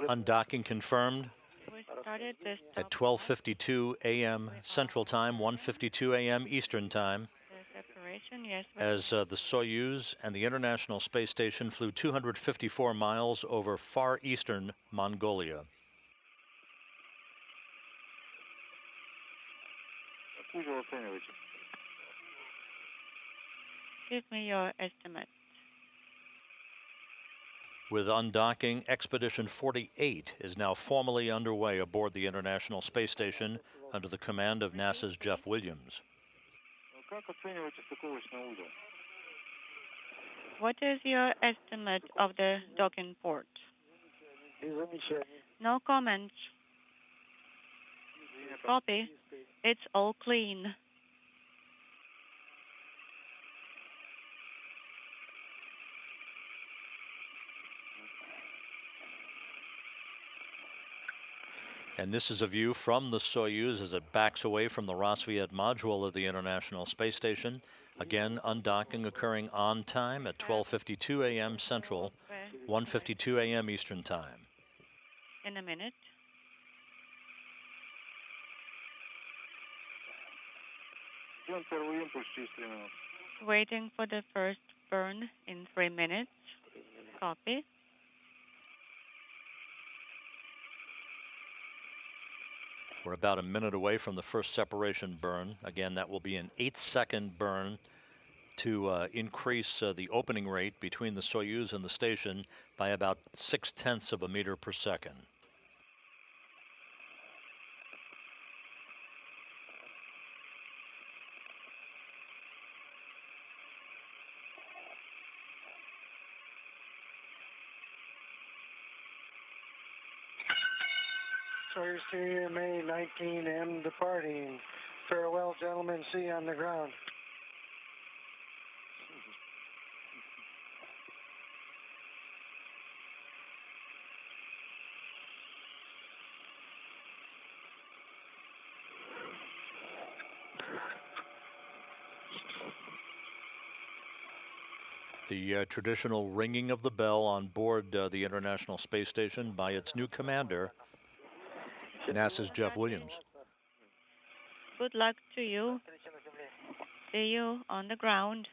Undocking confirmed We started this at 12:52 a.m. Central Time, 1:52 a.m. Eastern Time, the separation, yes. as the Soyuz and the International Space Station flew 254 miles over far eastern Mongolia. Give me your estimate. With undocking, Expedition 48 is now formally underway aboard the International Space Station under the command of NASA's Jeff Williams. What is your estimate of the docking port? No comments. Copy. It's all clean. And this is a view from the Soyuz as it backs away from the Rassvet module of the International Space Station. Again, undocking occurring on time at 12:52 a.m. Central, 1:52 a.m. Eastern Time. In a minute. Waiting for the first burn in 3 minutes. Copy. We're about a minute away from the first separation burn. Again, that will be an 8-second burn to increase the opening rate between the Soyuz and the station by about 0.6 of a meter per second. Soyuz CMA 19M departing. Farewell, gentlemen. See you on the ground. The traditional ringing of the bell on board the International Space Station by its new commander, NASA's Jeff Williams. Good luck to you. See you on the ground.